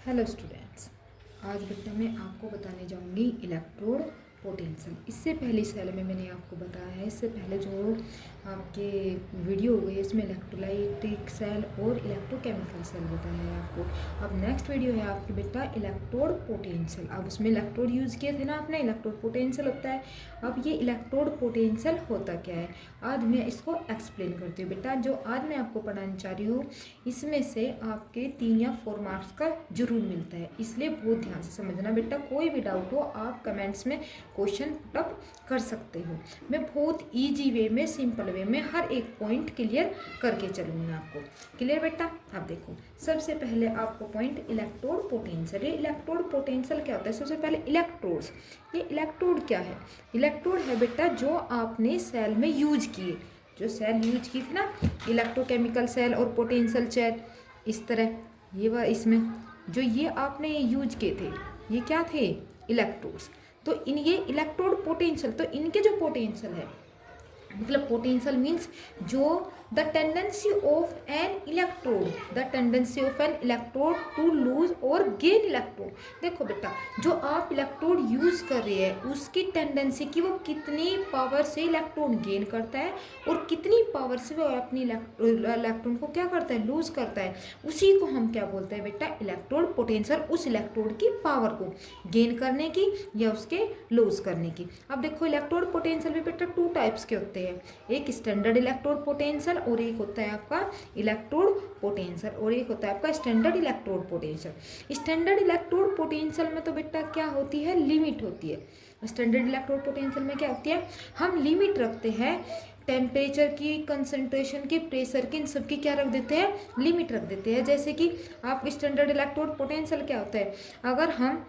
Hello students, आज बेटा मैं आपको बताने जाऊंगी इलेक्ट्रोड पोटेंशियल। इससे पहली सेल में मैंने आपको बताया है, इससे पहले जो आपके वीडियो हो गए इसमें इलेक्ट्रोलाइटिक सेल और इलेक्ट्रोकेमिकल सेल बताया है आपको। अब नेक्स्ट वीडियो है आपकी बेटा इलेक्ट्रोड पोटेंशियल। अब उसमें इलेक्ट्रोड यूज़ किए थे ना आपने, इलेक्ट्रोड पोटेंशियल होता है। अब ये इलेक्ट्रोड पोटेंशियल होता क्या है, आज मैं इसको एक्सप्लेन करती हूँ बेटा। जो आज मैं आपको पढ़ाने चाह रही हूँ इसमें से आपके 3 या 4 मार्क्स का जरूर मिलता है, इसलिए बहुत ध्यान से समझना बेटा। कोई भी डाउट हो आप कमेंट्स में क्वेश्चन पुटअप कर सकते हो। मैं बहुत इजी वे में, सिंपल वे में हर एक पॉइंट क्लियर करके चलूँगी आपको। क्लियर बेटा? अब देखो, सबसे पहले आपको पॉइंट इलेक्ट्रोड पोटेंशियल। ये इलेक्ट्रोड पोटेंशियल क्या होता है? सबसे पहले इलेक्ट्रोड्स। ये इलेक्ट्रोड क्या है? इलेक्ट्रोड है बेटा जो आपने सेल में यूज किए, जो सेल यूज की थी ना, इलेक्ट्रोकेमिकल सेल और पोटेंशियल सेल, इस तरह ये इसमें जो ये आपने यूज किए थे ये क्या थे? इलेक्ट्रोड्स। तो इन ये इलेक्ट्रोड पोटेंशियल, तो इनके जो पोटेंशियल है, मतलब पोटेंशियल मीन्स जो the tendency of an electrode, the tendency of an electrode to lose or gain electrode. देखो बेटा, जो आप इलेक्ट्रोड यूज कर रहे हैं उसकी टेंडेंसी कि वो कितनी पावर से इलेक्ट्रॉन गेन करता है और कितनी पावर से वो अपनी इलेक्ट्रॉन को क्या करता है? लूज करता है। उसी को हम क्या बोलते हैं बेटा? Electrode potential. उस इलेक्ट्रोड की पावर को गेन करने की या उसके लूज करने की। अब देखो, इलेक्ट्रोड पोटेंशियल भी बेटा 2 टाइप्स के होते हैं, एक स्टैंडर्ड इलेक्ट्रोड पोटेंशियल और एक होता है आपका इलेक्ट्रोड पोटेंशियल और एक होता है आपका standard electrode potential. Standard electrode potential में तो बेटा क्या होती है? लिमिट होती है। स्टैंडर्ड इलेक्ट्रोड पोटेंशियल में क्या होती है? हम लिमिट रखते हैं टेम्परेचर की, कंसंट्रेशन की, प्रेशर की, इन सब की क्या रख देते हैं? लिमिट रख देते हैं। जैसे कि आप स्टैंडर्ड इलेक्ट्रोड पोटेंशियल क्या होता है, अगर हम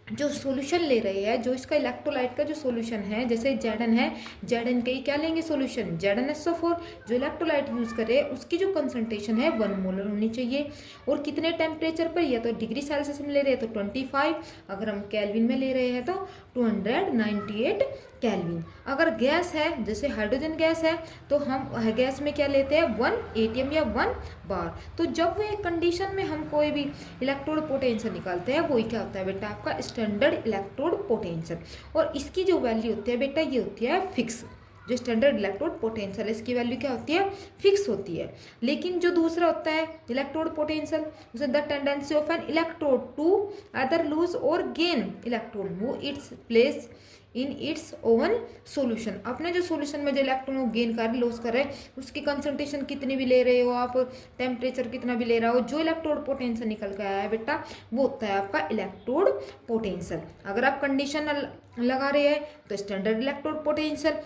जो सॉल्यूशन ले रहे हैं, जो इसका इलेक्ट्रोलाइट का जो सॉल्यूशन है, जैसे जेडन है, जेडन के ही क्या लेंगे सॉल्यूशन? ZnSO4। जो इलेक्ट्रोलाइट यूज कर रहे हैं उसकी जो कंसंट्रेशन है 1 मोलर होनी चाहिए। और कितने टेम्परेचर पर? या तो डिग्री सेल्सियस में ले रहे हैं तो 25, अगर हम केल्विन में ले रहे हैं तो 298 केल्विन। अगर गैस है, जैसे हाइड्रोजन गैस है, तो हम गैस में क्या लेते हैं? 1 atm या 1 बार। तो जब वो कंडीशन में हम कोई भी इलेक्ट्रोड पोटेंशियल निकालते हैं वही क्या होता है बेटा? आपका स्टैंडर्ड इलेक्ट्रोड पोटेंशियल। और इसकी जो वैल्यू होती है बेटा ये होती है फिक्स। जो स्टैंडर्ड इलेक्ट्रोड पोटेंशियल इसकी वैल्यू क्या होती है? फिक्स होती है। लेकिन जो दूसरा होता है इलेक्ट्रोड पोटेंशियल, उसे the tendency of an electrode to other lose or gain electron वो its place in its own solution. अपने जो सॉल्यूशन में जो इलेक्ट्रॉन को गेन कर लॉस कर रहे हैं उसकी कंसंट्रेशन कितनी भी ले रहे हो आप, टेम्परेचर कितना भी ले रहा हो, जो इलेक्ट्रोड पोटेंशियल निकल के आया है बेटा वो होता है आपका इलेक्ट्रोड पोटेंशियल। अगर आप कंडीशन लगा रहे हैं तो स्टैंडर्ड इलेक्ट्रोड पोटेंशियल,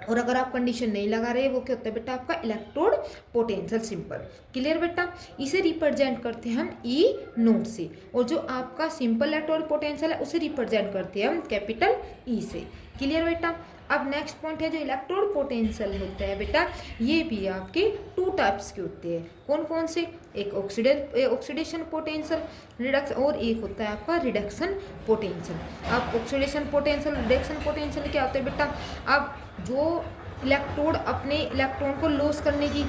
और अगर आप कंडीशन नहीं लगा रहे वो क्या होता है बेटा? आपका इलेक्ट्रोड पोटेंशियल। सिंपल। क्लियर बेटा? इसे रिप्रेजेंट करते हैं हम ई नोट से, और जो आपका सिंपल इलेक्ट्रोड पोटेंशियल है उसे रिप्रेजेंट करते हैं हम कैपिटल ई से। क्लियर बेटा? अब नेक्स्ट पॉइंट है जो इलेक्ट्रोड पोटेंशियल होता है बेटा, ये भी आपके 2 टाइप्स के होते हैं। कौन कौन से? एक ऑक्सीडेशन पोटेंशियल रिडक्शन और एक होता है आपका रिडक्शन पोटेंशियल। अब ऑक्सीडेशन पोटेंशियल, रिडक्शन पोटेंशियल क्या होता है बेटा? अब जो इलेक्ट्रोड अपने इलेक्ट्रॉन को लॉस करने की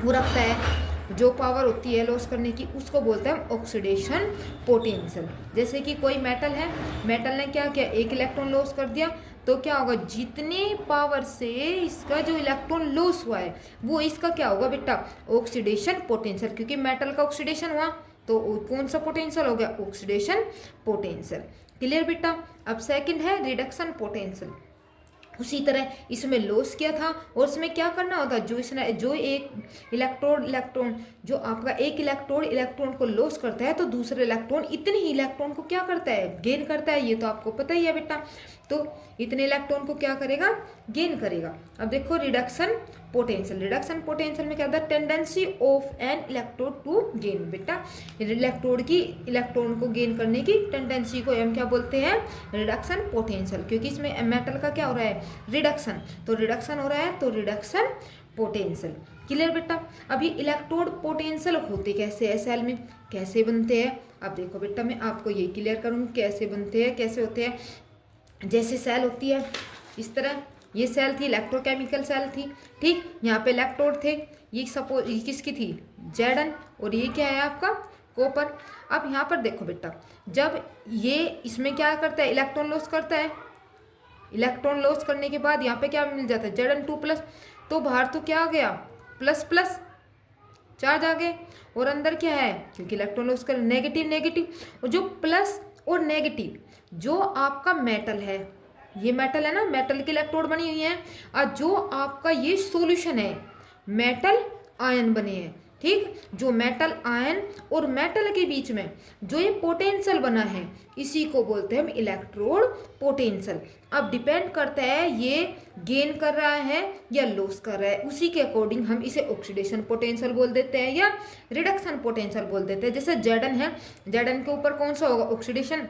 वो रखता है, जो पावर होती है लॉस करने की, उसको बोलते हैं ऑक्सीडेशन पोटेंशियल। जैसे कि कोई मेटल है, मेटल ने क्या किया? एक इलेक्ट्रॉन लॉस कर दिया, तो क्या होगा? जितने पावर से इसका जो इलेक्ट्रॉन लॉस हुआ है वो इसका क्या होगा बेटा? Oxidation potential. क्योंकि मेटल का ऑक्सीडेशन हुआ तो कौन सा पोटेंशियल हो गया? Oxidation potential. क्लियर बेटा? अब सेकंड है रिडक्शन पोटेंशियल। उसी तरह इसमें लॉस किया था और इसमें क्या करना होता? जो एक इलेक्ट्रॉन जो आपका एक इलेक्ट्रॉन को लॉस करता है तो दूसरे इलेक्ट्रॉन इतने ही इलेक्ट्रॉन को क्या करता है? गेन करता है। ये तो आपको पता ही है बेटा। तो इतने इलेक्ट्रॉन को क्या करेगा? गेन करेगा। अब देखो रिडक्शन पोटेंशियल। रिडक्शन पोटेंशियल में क्या होता है? Tendency of an electrode to gain. बेटा इलेक्ट्रोड की इलेक्ट्रॉन को गेन करने की टेंडेंसी को हम क्या बोलते हैं? Reduction potential. क्योंकि इसमें मेटल का क्या हो रहा है? रिडक्शन। तो रिडक्शन हो रहा है तो रिडक्शन पोटेंशियल। क्लियर बेटा? अभी इलेक्ट्रोड पोटेंशियल होते कैसे है सेल में, कैसे बनते हैं? अब देखो बेटा मैं आपको ये क्लियर करूँगी कैसे बनते हैं, कैसे होते हैं। जैसे सेल होती है इस तरह, ये सेल थी इलेक्ट्रोकेमिकल सेल थी, ठीक। यहाँ पे इलेक्ट्रोड थे, ये सपोज ये किसकी थी? जेडन, और ये क्या है आपका कॉपर। अब यहाँ पर देखो बेटा, जब ये इसमें क्या करता है, इलेक्ट्रॉन लॉस करता है, इलेक्ट्रॉन लॉस करने के बाद यहाँ पे क्या मिल जाता है, Zn2+, तो बाहर तो क्या आ गया, प्लस प्लस चार्ज आ गए, और अंदर क्या है, क्योंकि इलेक्ट्रॉन लॉस कर नेगेटिव नेगेटिव, और जो प्लस और नेगेटिव जो आपका मेटल है, ये मेटल है ना, मेटल की इलेक्ट्रोड बनी हुई है, और जो आपका ये सॉल्यूशन है, मेटल आयन बने हैं, ठीक। जो मेटल आयन और मेटल के बीच में जो ये पोटेंशियल बना है, इसी को बोलते हैं हम इलेक्ट्रोड पोटेंशियल। अब डिपेंड करता है ये गेन कर रहा है या लॉस कर रहा है, उसी के अकॉर्डिंग हम इसे ऑक्सीडेशन पोटेंशियल बोल देते हैं या रिडक्शन पोटेंशियल बोल देते हैं। जैसे Zn है, Zn के ऊपर कौन सा होगा, ऑक्सीडेशन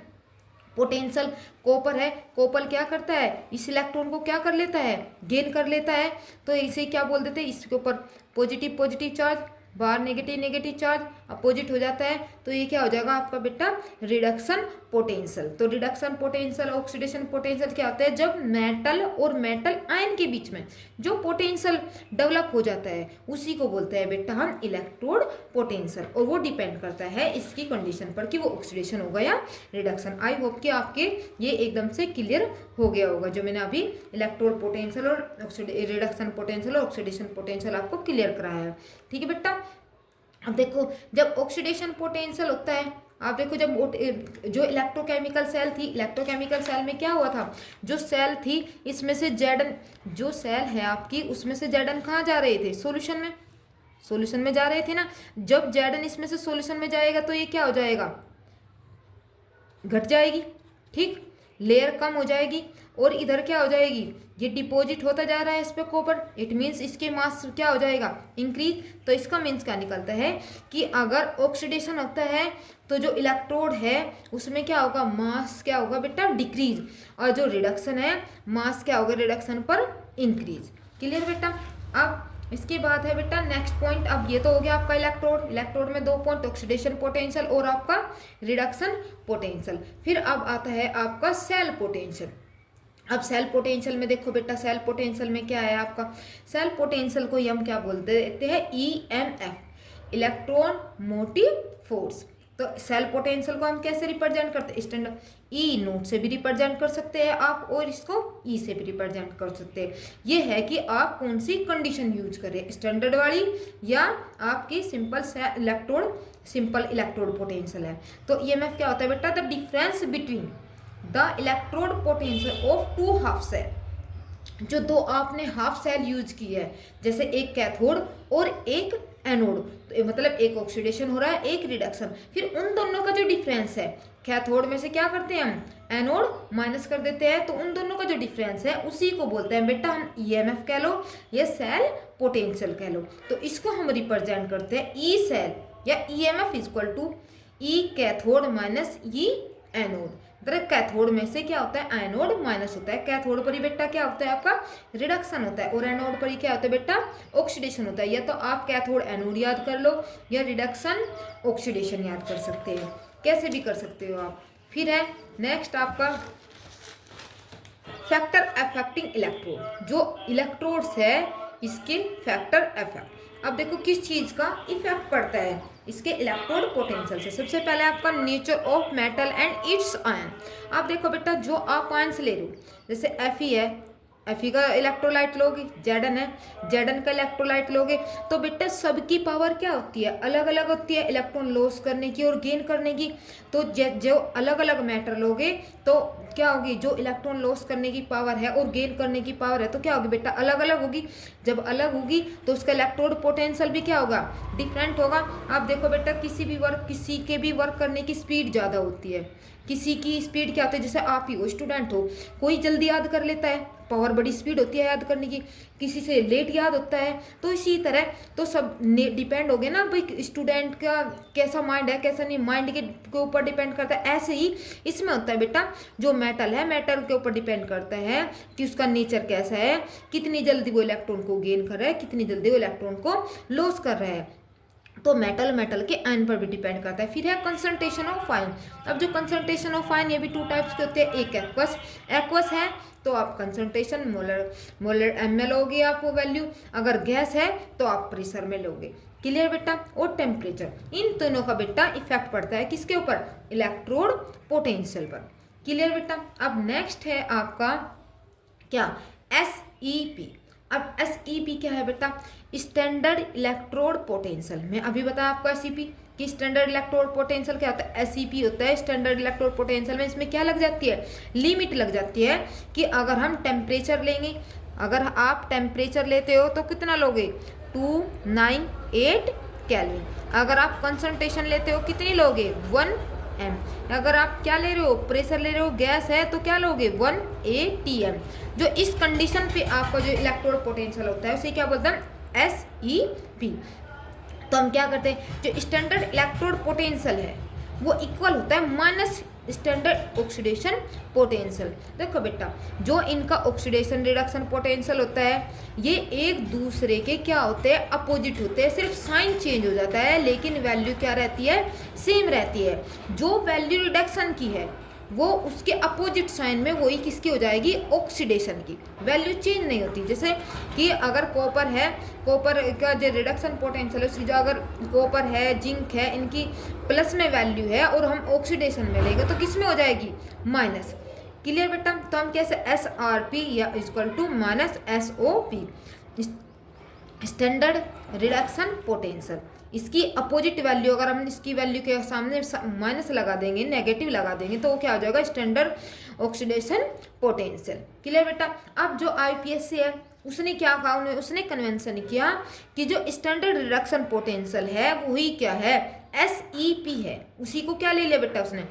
पोटेंशियल। कॉपर है, कॉपर क्या करता है, इस इलेक्ट्रॉन को क्या कर लेता है, गेन कर लेता है, तो इसे क्या बोल देते हैं, इसके ऊपर पॉजिटिव पॉजिटिव चार्ज, बाहर नेगेटिव नेगेटिव चार्ज, अपोजिट हो जाता है, तो ये क्या हो जाएगा आपका बेटा, रिडक्शन पोटेंशियल। तो रिडक्शन पोटेंशियल, ऑक्सीडेशन पोटेंशियल क्या होता है, जब मेटल और मेटल आयन के बीच में जो पोटेंशियल डेवलप हो जाता है, उसी को बोलते हैं बेटा हम इलेक्ट्रोड पोटेंशियल, और वो डिपेंड करता है इसकी कंडीशन पर कि वो ऑक्सीडेशन होगा या रिडक्शन। आई होप कि आपके ये एकदम से क्लियर हो गया होगा, जो मैंने अभी इलेक्ट्रोड पोटेंशियल और रिडक्शन पोटेंशियल और ऑक्सीडेशन पोटेंशियल आपको क्लियर कराया है, ठीक है बेटा। अब देखो, जब ऑक्सीडेशन पोटेंशियल होता है, आप देखो जब जो इलेक्ट्रोकेमिकल सेल थी, इलेक्ट्रोकेमिकल सेल में क्या हुआ था, जो सेल थी इसमें से Zn, जो सेल है आपकी उसमें से Zn कहाँ जा रहे थे, सॉल्यूशन में, सॉल्यूशन में जा रहे थे ना। जब Zn इसमें से सॉल्यूशन में जाएगा तो ये क्या हो जाएगा, घट जाएगी, ठीक, लेयर कम हो जाएगी, और इधर क्या हो जाएगी, ये डिपॉजिट होता जा रहा है इस पे कॉपर, इट मीन्स इसके मास क्या हो जाएगा, इंक्रीज। तो इसका मीन्स क्या निकलता है कि अगर ऑक्सीडेशन होता है तो जो इलेक्ट्रोड है उसमें क्या होगा, मास क्या होगा बेटा, डिक्रीज, और जो रिडक्शन है मास क्या होगा, रिडक्शन पर इंक्रीज। क्लियर बेटा। अब इसके बाद है बेटा नेक्स्ट पॉइंट। अब ये तो हो गया आपका इलेक्ट्रोड, इलेक्ट्रोड में 2 पॉइंट, ऑक्सीडेशन पोटेंशियल और आपका रिडक्शन पोटेंशियल। फिर अब आता है आपका सेल पोटेंशियल। अब सेल पोटेंशियल में देखो बेटा, सेल पोटेंशियल में क्या है आपका, सेल पोटेंशियल को हम क्या बोलते हैं, EMF, इलेक्ट्रॉन मोटिव फोर्स। तो सेल पोटेंशियल को हम कैसे रिप्रेजेंट करते हैं, स्टैंडर्ड E0 से भी रिप्रेजेंट कर सकते हैं आप, और इसको E से भी रिप्रेजेंट कर सकते हैं। ये है कि आप कौन सी कंडीशन यूज करें, स्टैंडर्ड वाली या आपकी simple electrode, simple electrode potential है। तो EMF क्या होता है बेटा, the difference between the electrode potential of 2 half cell. जो 2 आपने हाफ सेल यूज की है, जैसे एक कैथोड और एक एनोड, तो मतलब एक ऑक्सीडेशन हो रहा है, एक रिडक्शन, फिर उन दोनों का जो डिफरेंस है, कैथोड में से क्या करते हैं हम, एनोड माइनस कर देते हैं, तो उन दोनों का जो डिफरेंस है उसी को बोलते हैं बेटा हम EMF कह लो या सेल पोटेंशियल कह लो। तो इसको हम रिप्रेजेंट करते हैं E सेल या EMF equal to E cathode minus E anode. Cathode में से क्या होता है, एनोड माइनस होता है, कैथोड पर ही बेटा क्या होता है आपका, रिडक्शन होता है, और एनोड पर ही क्या होता है बेटा, ऑक्सीडेशन होता है। या तो आप कैथोड एनोड याद कर लो या रिडक्शन ऑक्सीडेशन याद कर सकते हैं, कैसे भी कर सकते हो आप। फिर है नेक्स्ट आपका फैक्टर अफेक्टिंग इलेक्ट्रोड। जो इलेक्ट्रोड्स है इसके फैक्टर अफेक्ट, अब देखो किस चीज़ का इफेक्ट पड़ता है इसके इलेक्ट्रोड पोटेंशियल से। सबसे पहले आपका nature of metal and it's ion. आप देखो बेटा, जो आप आयन्स ले लो, जैसे Fe है, Fe का इलेक्ट्रोलाइट लोगे, Zn है, Zn का इलेक्ट्रोलाइट लोगे, तो बेटा सबकी पावर क्या होती है, अलग अलग होती है, इलेक्ट्रॉन लॉस करने की और गेन करने की। तो जो अलग अलग मैटर लोगे तो क्या होगी, जो इलेक्ट्रॉन लॉस करने की पावर है और गेन करने की पावर है, तो क्या होगी बेटा, अलग अलग होगी। जब अलग होगी तो उसका इलेक्ट्रोड पोटेंशियल भी क्या होगा, डिफरेंट होगा। आप देखो बेटा, किसी के भी वर्क करने की स्पीड ज़्यादा होती है, किसी की स्पीड क्या होती है, जैसे आप ही हो, स्टूडेंट हो, कोई जल्दी याद कर लेता है, पावर बड़ी स्पीड होती है याद करने की, किसी से लेट याद होता है। तो इसी तरह तो सब डिपेंड हो गया ना भाई, स्टूडेंट का कैसा माइंड है कैसा नहीं, माइंड के ऊपर डिपेंड करता है। ऐसे ही इसमें होता है बेटा, जो मेटल है मेटल के ऊपर डिपेंड करता है कि उसका नेचर कैसा है, कितनी जल्दी वो इलेक्ट्रॉन को गेन कर रहा है, कितनी जल्दी वो इलेक्ट्रॉन को लॉस कर रहा है। तो मेटल के आयन पर भी डिपेंड करता है। फिर है कंसंट्रेशन ऑफ आयन। अब जो कंसंट्रेशन ऑफ आयन, ये भी 2 टाइप्स के होते हैं। एक एक्वस है तो आप कंसंट्रेशन मोलर ml लोगे आप वो वैल्यू, अगर गैस है तो आप प्रेशर में लोगे। क्लियर बेटा, और टेम्परेचर, इन दोनों का बेटा इफेक्ट पड़ता है किसके ऊपर, इलेक्ट्रोड पोटेंशियल पर। क्लियर बेटा। अब नेक्स्ट है आपका क्या, SEP। अब SEP क्या है बेटा, स्टैंडर्ड इलेक्ट्रोड पोटेंशियल। मैं अभी बताया आपको SEP कि स्टैंडर्ड इलेक्ट्रोड पोटेंशियल क्या होता है, SEP होता है स्टैंडर्ड इलेक्ट्रोड पोटेंशियल में इसमेम क्या लग जाती है, लिमिट लग जाती है कि अगर हम टेम्परेचर लेंगे, अगर आप टेम्परेचर लेते हो तो कितना लोगे, 298 केल्विन। अगर आप कंसंट्रेशन लेते हो कितनी लोगे, 1 m। अगर आप क्या ले रहे हो, प्रेशर ले रहे हो, गैस है तो क्या लोगे, 1 atm। जो इस कंडीशन पे आपका जो इलेक्ट्रोड पोटेंशियल होता है उसे क्या बोलते हैं, SEP। तो हम क्या करते हैं, जो स्टैंडर्ड इलेक्ट्रोड पोटेंशियल है वो इक्वल होता है माइनस स्टैंडर्ड ऑक्सीडेशन पोटेंशियल। देखो बेटा, जो इनका ऑक्सीडेशन रिडक्शन पोटेंशियल होता है ये एक दूसरे के क्या होते हैं, अपोजिट होते हैं, सिर्फ साइन चेंज हो जाता है लेकिन वैल्यू क्या रहती है, सेम रहती है। जो वैल्यू रिडक्शन की है वो उसके अपोजिट साइन में वही किसकी हो जाएगी, ऑक्सीडेशन की, वैल्यू चेंज नहीं होती। जैसे कि अगर कॉपर है, कॉपर का जो रिडक्शन पोटेंशियल है उसकी जो अगर कॉपर है, जिंक है, इनकी प्लस में वैल्यू है और हम ऑक्सीडेशन में लेंगे तो किस में हो जाएगी, माइनस। क्लियर बेटा। तो हम कैसे, SRP या equal to minus SOP, standard reduction potential. इसकी अपोजिट वैल्यू अगर हम इसकी वैल्यू के सामने माइनस लगा देंगे, नेगेटिव लगा देंगे तो वो क्या हो जाएगा, स्टैंडर्ड ऑक्सीडेशन पोटेंशियल। क्लियर बेटा। अब जो IPSC है उसने क्या कहा, उसने कन्वेंशन किया कि जो स्टैंडर्ड रिडक्शन पोटेंशियल है वही क्या है, SEP है। उसी को क्या ले लिया बेटा उसने,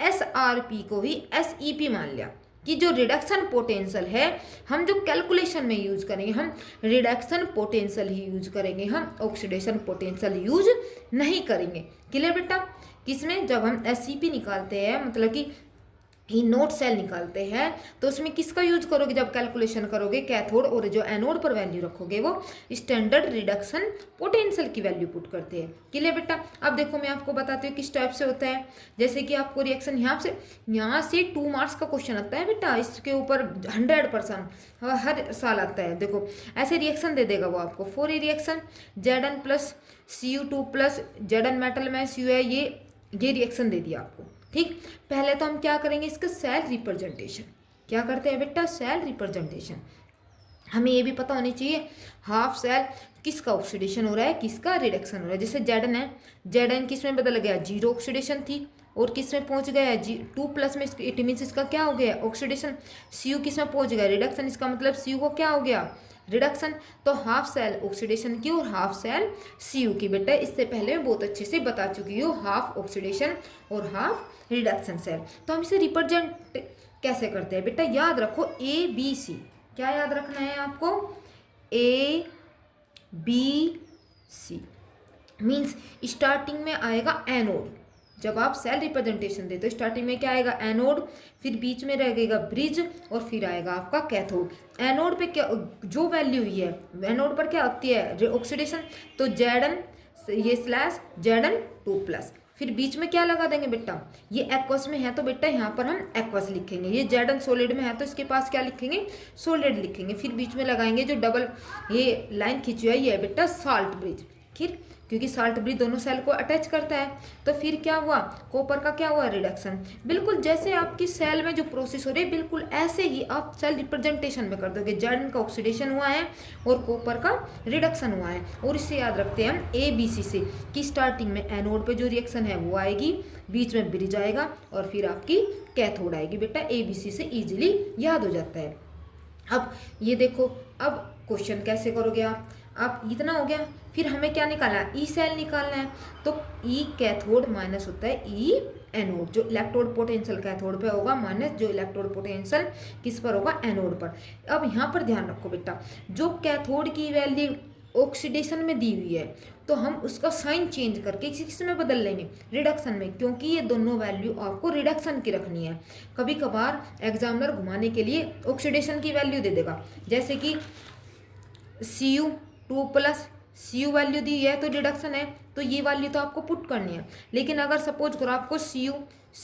SRP को ही SEP मान लिया कि जो रिडक्शन पोटेंशियल है हम जो कैलकुलेशन में यूज करेंगे हम रिडक्शन पोटेंशियल ही यूज करेंगे, हम ऑक्सीडेशन पोटेंशियल यूज नहीं करेंगे। क्लियर बेटा। किसमें, जब हम SCP निकालते हैं मतलब कि ही नोट सेल निकालते हैं तो उसमें किसका यूज करोगे, जब कैलकुलेशन करोगे कैथोड, और जो एनोड पर वैल्यू रखोगे वो स्टैंडर्ड रिडक्शन पोटेंशियल की वैल्यू पुट करते हैं। क्लियर बेटा। अब देखो मैं आपको बताती हूँ किस टाइप से होता है। जैसे कि आपको रिएक्शन यहाँ से 2 मार्क्स का क्वेश्चन आता है बेटा, इसके ऊपर 100% हर साल आता है। देखो ऐसे रिएक्शन दे देगा वो आपको, 4 reaction Zn plus Cu2 plus Zn metal में Cu है, ये रिएक्शन दे दिया आपको। ठीक, पहले तो हम क्या करेंगे, इसका सेल रिप्रेजेंटेशन। क्या करते हैं बेटा, सेल रिप्रेजेंटेशन। हमें ये भी पता होनी चाहिए हाफ सेल किसका ऑक्सीडेशन हो रहा है, किसका रिडक्शन हो रहा है। जैसे Zn है, Zn किस में बदल गया, 0 ऑक्सीडेशन थी और किस में पहुंच गया है, 2 प्लस में, इट मीन्स इसका क्या हो गया, ऑक्सीडेशन। Cu किस में पहुंच गया, रिडक्शन। इसका मतलब Cu को क्या हो गया, रिडक्शन। तो हाफ सेल ऑक्सीडेशन की और हाफ सेल Cu की। बेटा इससे पहले मैं बहुत अच्छे से बता चुकी हूँ, हाफ ऑक्सीडेशन और हाफ रिडक्शन सेल। तो हम इसे रिप्रेजेंट कैसे करते हैं बेटा, याद रखो ABC। क्या याद रखना है आपको, ABC मीन्स स्टार्टिंग में आएगा एनोड। जब आप सेल रिप्रेजेंटेशन देते हो स्टार्टिंग में क्या आएगा, एनोड, फिर बीच में रहेगा ब्रिज और फिर आएगा आपका कैथोड। एनोड पे क्या जो वैल्यू हुई है, एनोड पर क्या होती है, ऑक्सीडेशन, तो Zn ये स्लैश Zn2 प्लस, फिर बीच में क्या लगा देंगे बेटा, ये एक्वस में है तो बेटा यहाँ पर हम एक्वस लिखेंगे। ये Zn सॉलिड में है तो इसके पास क्या लिखेंगे, सॉलिड लिखेंगे। फिर बीच में लगाएंगे जो डबल ये लाइन खींची है, ये है बेटा साल्ट ब्रिज। फिर क्योंकि साल्ट ब्रिज दोनों सेल को अटैच करता है तो फिर क्या हुआ, कॉपर का क्या हुआ, रिडक्शन। बिल्कुल जैसे आपकी सेल में जो प्रोसेस हो रही है बिल्कुल ऐसे ही आप सेल रिप्रेजेंटेशन में कर दोगे। Zn का ऑक्सीडेशन हुआ है और कॉपर का रिडक्शन हुआ है। और इससे याद रखते हैं हम ABC से कि स्टार्टिंग में एनोड पे जो रिएक्शन है वो आएगी, बीच में ब्रिज आएगा और फिर आपकी कैथोड आएगी। बेटा ABC से ईजिली याद हो जाता है। अब ये देखो, अब क्वेश्चन कैसे करोगे आप इतना हो गया। फिर हमें क्या निकालना है, ई सेल निकालना है। तो ई कैथोड माइनस होता है ई एनोड। जो इलेक्ट्रोड पोटेंशियल कैथोड पे होगा माइनस जो इलेक्ट्रोड पोटेंशियल किस पर होगा, एनोड पर। अब यहाँ पर ध्यान रखो बेटा, जो कैथोड की वैल्यू ऑक्सीडेशन में दी हुई है तो हम उसका साइन चेंज करके किस में बदल लेंगे, रिडक्शन में, क्योंकि ये दोनों वैल्यू आपको रिडक्शन की रखनी है। कभी कभार एग्जामिनर घुमाने के लिए ऑक्सीडेशन की वैल्यू दे देगा, जैसे कि Cu2 plus C U value दी है तो रिडक्शन है, तो ये वैल्यू तो आपको पुट करनी है। लेकिन अगर सपोज करो आपको सी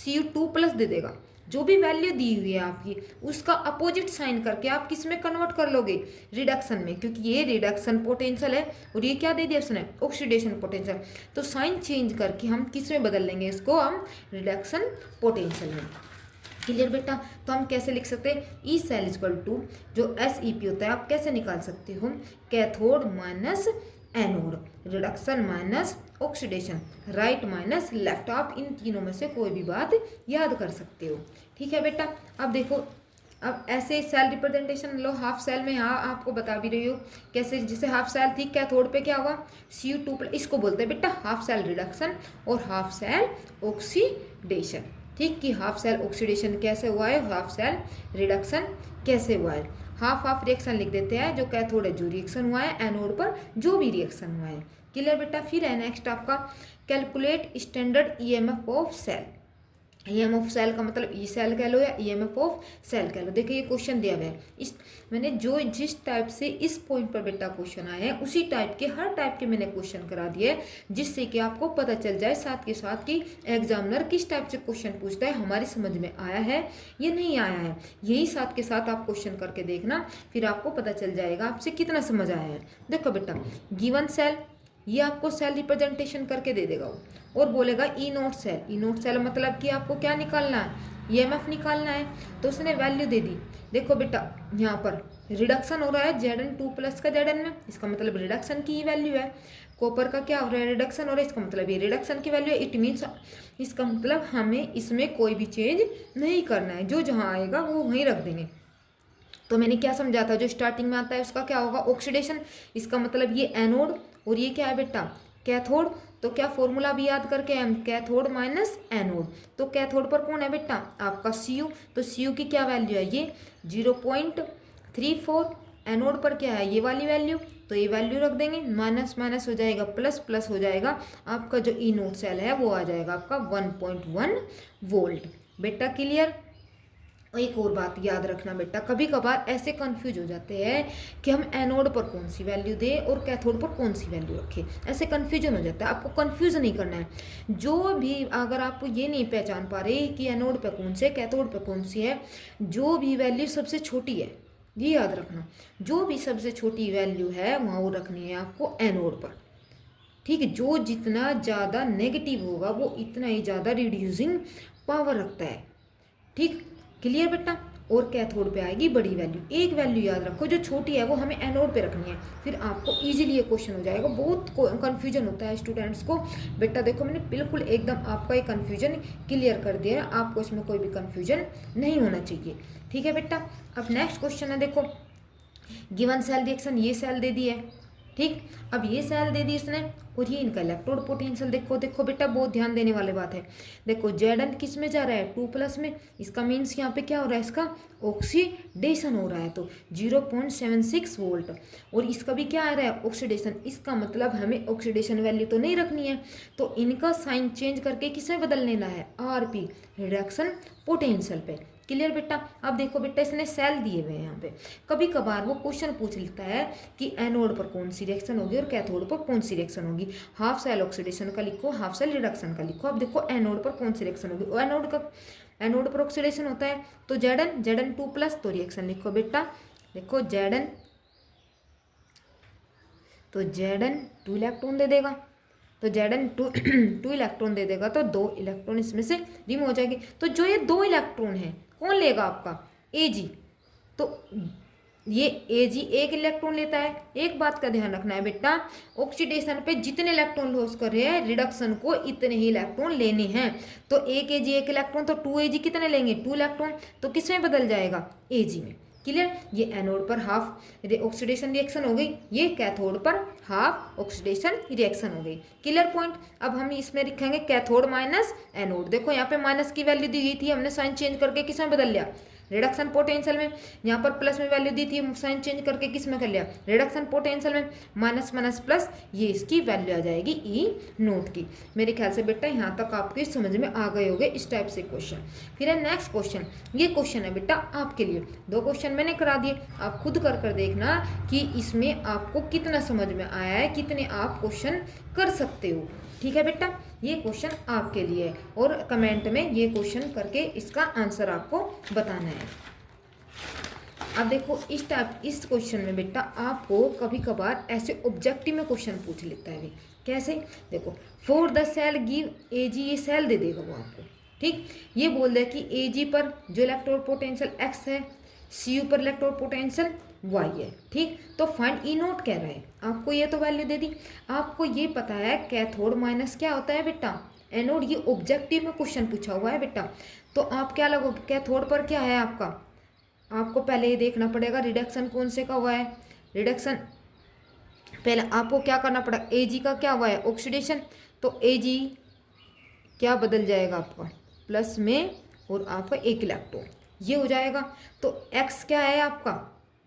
यू टू प्लस दे देगा, जो भी वैल्यू दी हुई है आपकी उसका अपोजिट साइन करके आप किस में कन्वर्ट कर लोगे, रिडक्शन में, क्योंकि ये रिडक्शन पोटेंशियल है और ये क्या दे दिया उसने, ऑक्सीडेशन पोटेंशियल। तो साइन चेंज करके हम किस में बदल लेंगे, इसको हम रिडक्शन पोटेंशियल में। क्लियर बेटा। तो हम कैसे लिख सकते हैं, ई सेल इक्वल टू जो एस ई पी होता है आप कैसे निकाल सकते हो, cathode minus anode, reduction minus oxidation, right minus left. आप इन तीनों में से कोई भी बात याद कर सकते हो। ठीक है बेटा। अब देखो, अब ऐसे सेल रिप्रेजेंटेशन लो हाफ सेल में, यहाँ आपको बता भी रही हो कैसे, जैसे हाफ सेल थी कैथोड पे क्या हुआ, Cu2+, इसको बोलते हैं बेटा हाफ सेल रिडक्शन और हाफ सेल ऑक्सीडेशन। ठीक, कि हाफ सेल ऑक्सीडेशन कैसे हुआ है, हाफ सेल रिडक्शन कैसे हुआ है। हाफ हाफ रिएक्शन लिख देते हैं, जो कैथोड है जो रिएक्शन हुआ है, एनोड पर जो भी रिएक्शन हुआ है। क्लियर बेटा। फिर है नेक्स्ट आपका calculate standard EMF of cell. EMF cell का मतलब ई सेल कह लो या ईएमएफ ऑफ सेल कह लो। देखिए ये क्वेश्चन दिया हुआ है, इस मैंने जो जिस टाइप से इस पॉइंट पर बेटा क्वेश्चन आए हैं उसी टाइप के हर टाइप के मैंने क्वेश्चन करा दिए, जिससे कि आपको पता चल जाए साथ के साथ कि एग्जामिनर किस टाइप से क्वेश्चन पूछता है, हमारी समझ में आया है या नहीं आया है। यही साथ के साथ आप क्वेश्चन करके देखना, फिर आपको पता चल जाएगा आपसे कितना समझ आया है। देखो बेटा, गिवन सेल, ये आपको सेल रिप्रेजेंटेशन करके दे देगा वो, और बोलेगा ई नोट सेल। ई नोट सेल मतलब कि आपको क्या निकालना है, ईएमएफ निकालना है। तो उसने वैल्यू दे दी। देखो बेटा यहाँ पर रिडक्शन हो रहा है Zn2+ का Zn में, इसका मतलब रिडक्शन की ही वैल्यू है। कॉपर का क्या हो रहा है, रिडक्शन हो रहा है, इसका मतलब ये रिडक्शन की वैल्यू है। इट मीन्स इसका मतलब हमें इसमें कोई भी चेंज नहीं करना है, जो जहाँ आएगा वो वहीं रख देंगे। तो मैंने क्या समझा था, जो स्टार्टिंग में आता है उसका क्या होगा, ऑक्सीडेशन। इसका मतलब ये एनोड और ये क्या है बेटा, कैथोड। तो क्या फॉर्मूला भी याद करके हम, कैथोड माइनस एनोड। तो कैथोड पर कौन है बेटा, आपका Cu। तो Cu की क्या वैल्यू है, ये 0.34। एनोड पर क्या है, ये वाली वैल्यू, तो ये वैल्यू रख देंगे, माइनस माइनस हो जाएगा प्लस, प्लस हो जाएगा, आपका जो ई नोट सेल है वो आ जाएगा आपका 1.1 वोल्ट। बेटा क्लियर। एक और बात याद रखना बेटा, कभी कभार ऐसे कंफ्यूज हो जाते हैं कि हम एनोड पर कौन सी वैल्यू दें और कैथोड पर कौन सी वैल्यू रखें, ऐसे कंफ्यूजन हो जाता है। आपको कंफ्यूज नहीं करना है। जो भी अगर आप ये नहीं पहचान पा रहे कि एनोड पर कौन सी है कैथोड पर कौन सी है, जो भी वैल्यू सबसे छोटी है, ये याद रखना, जो भी सबसे छोटी वैल्यू है वहाँ वो रखनी है आपको एनोड पर। ठीक है, जो जितना ज़्यादा नेगेटिव होगा वो इतना ही ज़्यादा रिड्यूसिंग पावर रखता है। ठीक, क्लियर बेटा। और कैथोड पे आएगी बड़ी वैल्यू। एक वैल्यू याद रखो, जो छोटी है वो हमें एनोड पे रखनी है, फिर आपको इजीली ये क्वेश्चन हो जाएगा। बहुत कंफ्यूजन होता है स्टूडेंट्स को। बेटा देखो मैंने बिल्कुल एकदम आपका ये कंफ्यूजन क्लियर कर दिया है, आपको इसमें कोई भी कंफ्यूजन नहीं होना चाहिए। ठीक है बेटा। अब नेक्स्ट क्वेश्चन है, देखो गिवन सेल रिएक्शन, ये सेल दे दी है। ठीक, अब ये सेल दे दी इसने और ये इनका इलेक्ट्रोड पोटेंशियल देखो। देखो बेटा बहुत ध्यान देने वाली बात है। देखो Zn किस में जा रहा है, 2+ में। इसका मीन्स यहाँ पे क्या हो रहा है, इसका ऑक्सीडेशन हो रहा है, तो 0.76 वोल्ट। और इसका भी क्या आ रहा है, ऑक्सीडेशन। इसका मतलब हमें ऑक्सीडेशन वैल्यू तो नहीं रखनी है, तो इनका साइन चेंज करके किसमें बदल लेना है, Rp, रिडक्शन पोटेंशियल पे। क्लियर बेटा। अब देखो बेटा इसने सेल दिए हुए हैं यहाँ पे, कभी कभार वो क्वेश्चन पूछ लेता है कि एनोड पर कौन सी रिएक्शन होगी और कैथोड पर कौन सी रिएक्शन होगी। हाफ सेल ऑक्सीडेशन का लिखो, हाफ सेल रिडक्शन का लिखो। अब देखो एनोड पर कौन सी रिएक्शन होगी, एनोड पर ऑक्सीडेशन होता है तो Zn2+, तो रिएक्शन लिखो बेटा। देखो Zn, तो Zn 2 इलेक्ट्रॉन दे देगा, तो Zn 2 इलेक्ट्रॉन दे देगा, तो 2 इलेक्ट्रॉन इसमें से रिमूव हो जाएंगे। तो जो ये 2 इलेक्ट्रॉन है कौन लेगा, आपका Ag। तो ये Ag 1 इलेक्ट्रॉन लेता है। एक बात का ध्यान रखना है बेटा, ऑक्सीडेशन पे जितने इलेक्ट्रॉन लॉस कर रहे हैं, रिडक्शन को इतने ही इलेक्ट्रॉन लेने हैं। तो 1 Ag 1 इलेक्ट्रॉन, तो 2 Ag कितने लेंगे, 2 इलेक्ट्रॉन, तो किस में बदल जाएगा, Ag में। क्लियर। ये एनोड पर हाफ ऑक्सीडेशन रिएक्शन हो गई, ये कैथोड पर हाफ ऑक्सीडेशन रिएक्शन हो गई। Clear point. अब हम इसमें लिखेंगे कैथोड माइनस एनोड। देखो यहाँ पे माइनस की वैल्यू दी गई थी, हमने साइन चेंज करके किस में बदल लिया, रिडक्शन पोटेंशियल में यहाँ पर प्लस में वैल्यू दी थी, साइन चेंज करके किस में कर लिया, रिडक्शन पोटेंशियल में, माइनस माइनस प्लस, ये इसकी वैल्यू आ जाएगी ई नोट की। मेरे ख्याल से बेटा यहाँ तक आपके समझ में आ गए होंगे इस टाइप से क्वेश्चन। फिर है नेक्स्ट क्वेश्चन, ये क्वेश्चन है बेटा आपके लिए, 2 क्वेश्चन मैंने करा दिए, आप खुद कर देखना कि इसमें आपको कितना समझ में आया है, कितने आप क्वेश्चन कर सकते हो। ठीक है बेटा, ये क्वेश्चन आपके लिए है और कमेंट में ये क्वेश्चन करके इसका आंसर आपको बताना है। अब देखो इस क्वेश्चन में बेटा आपको कभी कभार ऐसे ऑब्जेक्टिव में क्वेश्चन पूछ लेता है। कैसे, देखो फॉर द सेल गिव एजी, ये सेल दे देगा वो आपको, ठीक, ये बोल दे कि एजी पर जो इलेक्ट्रोड पोटेंशियल एक्स है, सी यू पर इलेक्ट्रोड पोटेंशियल वाई है, ठीक। तो फाइंड ई नोट कह रहा है आपको, ये तो वैल्यू दे दी, आपको ये पता है कैथोड माइनस क्या होता है बेटा एनोड, ये ऑब्जेक्टिव में क्वेश्चन पूछा हुआ है बेटा। तो आप क्या लगोगे, कैथोड पर क्या है आपका, आपको पहले ये देखना पड़ेगा रिडक्शन कौन से का हुआ है, रिडक्शन पहले आपको क्या करना पड़ेगा, एजी का क्या हुआ है ऑक्सीडेशन, तो एजी क्या बदल जाएगा आपका प्लस में और आपका एक इलेक्ट्रॉन ये हो जाएगा। तो एक्स क्या है आपका,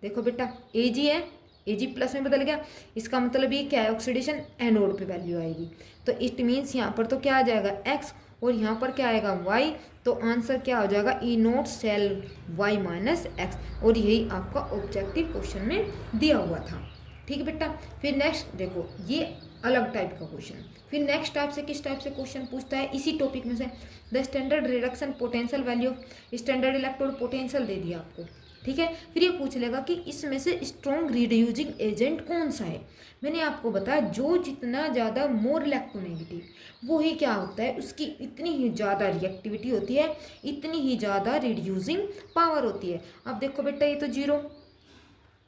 देखो बेटा एजी है, एजी प्लस में बदल गया, इसका मतलब ये क्या है ऑक्सीडेशन एनोड पे वैल्यू आएगी। तो इट मीन्स यहाँ पर तो क्या आ जाएगा एक्स और यहाँ पर क्या आएगा वाई, तो आंसर क्या हो जाएगा E naught cell Y minus X, और यही आपका ऑब्जेक्टिव क्वेश्चन में दिया हुआ था। ठीक है बेटा, फिर नेक्स्ट देखो ये अलग टाइप का क्वेश्चन, फिर नेक्स्ट टाइप से किस टाइप से क्वेश्चन पूछता है इसी टॉपिक में से, the standard reduction potential value, standard electrode potential दे दिया आपको, ठीक है। फिर ये पूछ लेगा कि इसमें से स्ट्रॉन्ग रिड्यूसिंग एजेंट कौन सा है। मैंने आपको बताया जो जितना ज़्यादा मोर इलेक्ट्रोनेगेटिव वो ही क्या होता है, उसकी इतनी ही ज़्यादा रिएक्टिविटी होती है, इतनी ही ज़्यादा रिड्यूसिंग पावर होती है। अब देखो बेटा ये तो जीरो,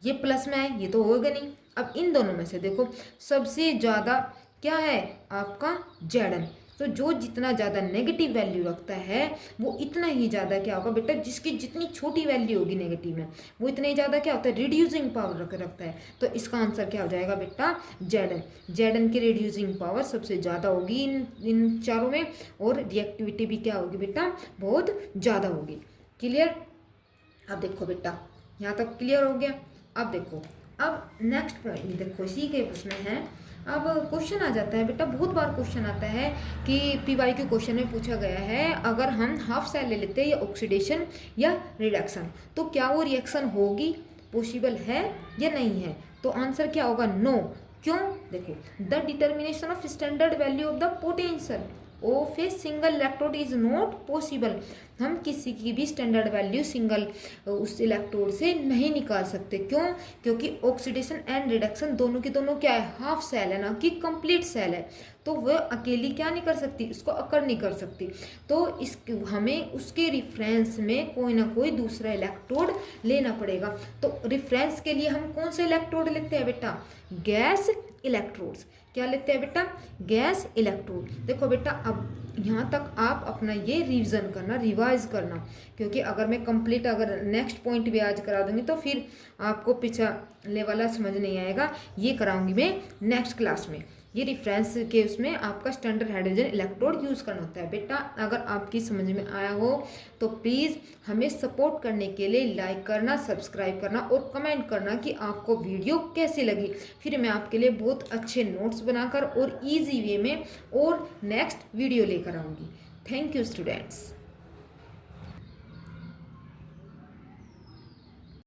ये प्लस में है, ये तो होगा नहीं। अब इन दोनों में से देखो सबसे ज़्यादा क्या है आपका जेडन, तो जो जितना ज़्यादा नेगेटिव वैल्यू रखता है वो इतना ही ज़्यादा क्या होगा बेटा, जिसकी जितनी छोटी वैल्यू होगी नेगेटिव में वो इतना ही ज़्यादा क्या होता है रिड्यूसिंग पावर रखता है। तो इसका आंसर क्या हो जाएगा बेटा जेडन, जेडन की रिड्यूसिंग पावर सबसे ज़्यादा होगी इन चारों में, और रिएक्टिविटी भी क्या होगी बेटा बहुत ज़्यादा होगी। क्लियर, अब देखो बेटा यहाँ तक क्लियर हो गया। अब देखो अब नेक्स्ट पॉइंट देखो इसी के उसमें है, अब क्वेश्चन आ जाता है बेटा, बहुत बार क्वेश्चन आता है कि पीवाई के क्वेश्चन में पूछा गया है अगर हम हाफ सेल ले लेते हैं या ऑक्सीडेशन या रिडक्शन तो क्या वो रिएक्शन होगी, पॉसिबल है या नहीं है। तो आंसर क्या होगा नो। क्यों, देखो the determination of standard value of the potential of a single electrode is not possible, हम किसी की भी स्टैंडर्ड वैल्यू सिंगल उस इलेक्ट्रोड से नहीं निकाल सकते। क्यों, क्योंकि ऑक्सीडेशन एंड रिडक्शन दोनों की दोनों क्या है हाफ सेल है ना कि कंप्लीट सेल है, तो वह अकेली क्या नहीं कर सकती, उसको अकर नहीं कर सकती। तो इस हमें उसके रिफरेंस में कोई ना कोई दूसरा इलेक्ट्रोड लेना पड़ेगा। तो रिफरेंस के लिए हम कौन से इलेक्ट्रोड लेते हैं बेटा, गैस इलेक्ट्रोड्स। क्या लेते हैं बेटा, गैस इलेक्ट्रोड। देखो बेटा अब यहाँ तक आप अपना ये रिवीजन करना, रिवाइज करना, क्योंकि अगर मैं कंप्लीट अगर नेक्स्ट पॉइंट भी आज करा दूंगी तो फिर आपको पिछले वाला समझ नहीं आएगा, ये कराऊंगी मैं नेक्स्ट क्लास में। ये रेफरेंस के उसमें आपका स्टैंडर्ड हाइड्रोजन इलेक्ट्रोड यूज़ करना होता है। बेटा अगर आपकी समझ में आया हो तो प्लीज़ हमें सपोर्ट करने के लिए लाइक करना, सब्सक्राइब करना और कमेंट करना कि आपको वीडियो कैसी लगी। फिर मैं आपके लिए बहुत अच्छे नोट्स बनाकर और ईजी वे में और नेक्स्ट वीडियो लेकर आऊँगी। Thank you students.